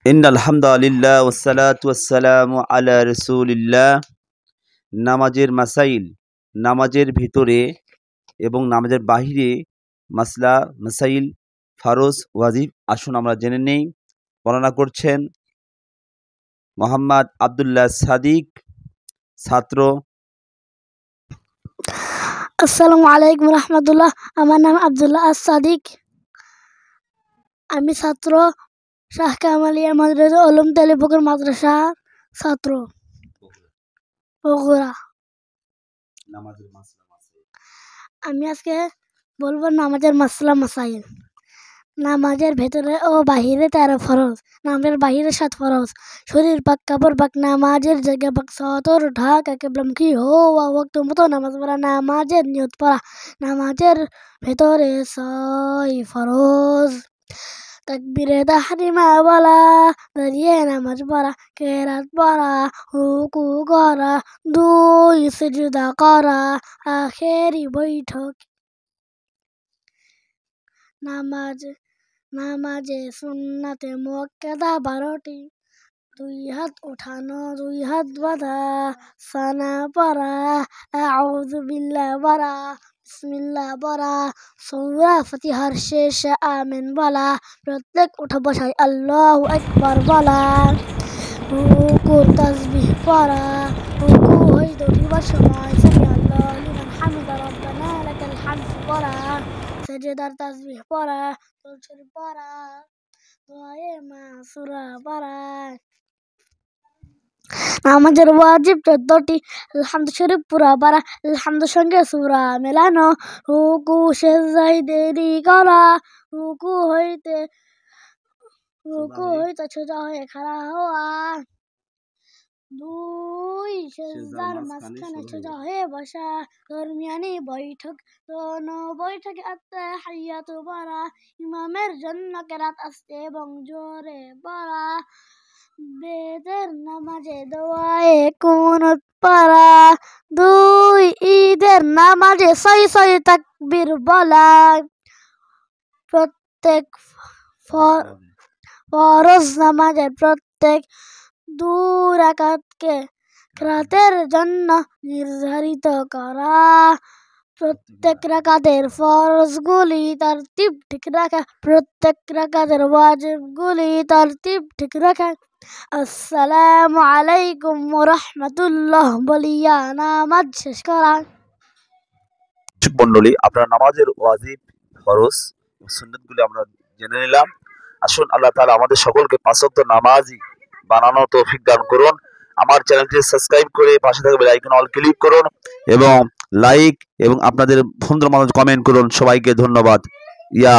ইন্নাল হামদুলিল্লাহ ওয়াসসালাতু ওয়াসসালামু আলা রাসূলিল্লাহ। নামাজের মাসাইল, নামাজের ভিতরে এবং নামাজের বাহিরে মাসলা মাসাইল, ফরজ ওয়াজিব আসুন আমরা জেনে নেই। বর্ণনা করছেন মোহাম্মদ আব্দুল্লাহ সাদিক, ছাত্র। আসসালামু আলাইকুম রহমতুল্লাহ। আমার নাম আব্দুল্লাহ সাদিক। আমি ছাত্র, শাহ কামালিয়া মাদ্রাসা উলুম তেলিপুকুর মাদ্রাসার ছাত্র, বগুড়া। আমি আজকে বলবো নামাজের মাসলা মাসাইল। নামাজের ভেতরে ও বাহিরে 13 ফরজ, নামাজের বাহিরে 7 ফরজ। শরীর পাক, কাপড় পাক, নামাজের জায়গা পাক, সতর ঢাকা কেবলামুখী হওয়া, ওয়াক্ত মতো নামাজ পড়া, নামাজের নিয়ত পড়া। নামাজের ভেতরে 6 ফরজ। তাকবীরে তাহরিমা বলা, দাঁড়িয়ে নামাজ পড়া, কেরাত পড়া, রুকু করা, 2 সিজদা করা, আখেরি বৈঠক। নামাজে সুন্নাতে মুআক্কাদা 12টি। 2 হাত উঠানো, 2 হাত বাঁধা, সানা পড়া, আউযু বিল্লাহ পড়া, বিসমিল্লাহ পড়া, সূরা ফাতিহার শেষে আমিন বলা, প্রত্যেক উঠা বসায় আল্লাহু আকবার বলা, রুকুর তাসবিহ পড়া, রুকু হইতে উঠিবার সময় সামি আল্লাহু লিমান হামিদা রাব্বানা লাকাল হামদ পড়া, সেজদার তাসবিহ পড়া, দরুদ শরীফ পড়া, দোয়ায়ে মাসুরা পড়া। নামাজের ওয়াজিব 14টি। আলহামদু শরীফ পুরা পড়া, আলহামদুর সঙ্গে সূরা মেলানো, রুকু সেজদায় দেরি করা, রুকু হইতে সোজা হয়ে খাড়া হওয়া, 2 সেজদার মাঝখানে সোজা হয়ে বসা, দরমিয়ানি বৈঠক, দোনো বৈঠকে আত্তাহিয়াতু পড়া, ইমামের জন্য কেরাত আস্তে এবং জোরে পড়া, বেদের নামাজে দোয়ায়ে কুনুত পড়া, 2 ঈদের নামাজে 6 তাকবীর বলা। প্রত্যেক ফরজ নামাজের প্রত্যেক 2 রাকাতকে রাতের জন্য নির্ধারিত করা, প্রত্যেক রাকাতের ফরজগুলি তারতিব ঠিক রাখা, প্রত্যেক রাকাতের ওয়াজিবগুলি তারতিব ঠিক রাখা। আসসালামু আলাইকুম ওয়া রাহমাতুল্লাহ বলিয়া নামাজ শেষ করা। মণ্ডলী, আপনারা নামাজের ওয়াজিব, ফরজ, সুন্নাতগুলি আমরা জেনে নিলাম। আসুন আল্লাহ তাআলা আমাদের সকলকে 5 ওয়াক্ত নামাজি বানানোর তৌফিক দান করুন। আমার চ্যানেলটি সাবস্ক্রাইব করে পাশে থাকা বেল আইকন অল ক্লিক করুন এবং লাইক এবং আপনাদের সুন্দর মতো কমেন্ট করুন। সবাইকে ধন্যবাদ। ইয়া